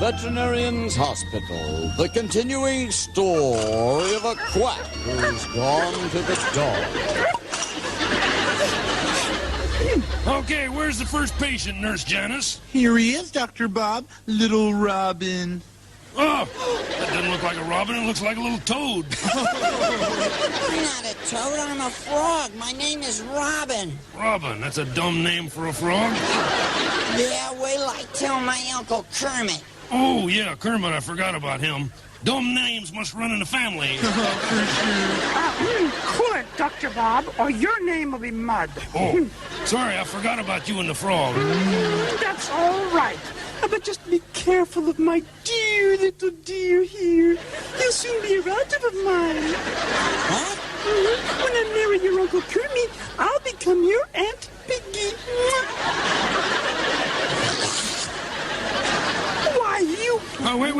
Veterinarian's Hospital, the continuing story of a quack who's gone to the dog. Okay, where's the first patient, Nurse Janice? Here he is, Dr. Bob. Little Robin. Oh, that doesn't look like a robin. It looks like a little toad. I'm not a toad. I'm a frog. My name is Robin. Robin? That's a dumb name for a frog. Yeah, wait till I tell my Uncle Kermit. Oh, yeah, Kermit. I forgot about him. Dumb names must run in the family. Quick, Dr. Bob, or your name will be Mud. Oh, sorry, I forgot about you and the frog. That's all right. But just be careful of my dear little dear here. He'll soon be a relative of mine. What? When I marry your Uncle Kermit, I'll become your Aunt Piggy. Why, you... Oh, wait.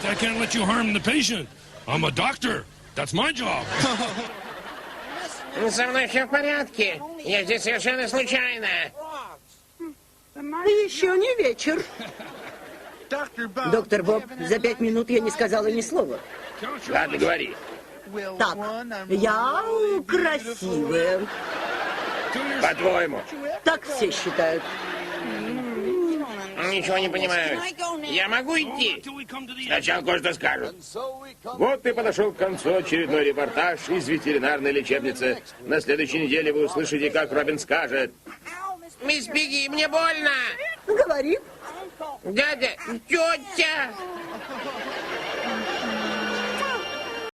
I can't let you harm the patient. I'm a doctor. That's my job. Со мной все в порядке. Я здесь совершенно случайно. Еще не вечер. Доктор Боб, за 5 минут я не сказала ни слова. Ладно, говори. Так, я красивая. По-твоему. Так все считают. Ничего не понимаю. Я могу идти? Сначала кое-что скажу. Вот и подошел к концу очередной репортаж из ветеринарной лечебницы. На следующей неделе вы услышите, как Робин скажет: «Мисс Пигги, мне больно!» Говори. «Дядя, тетя!»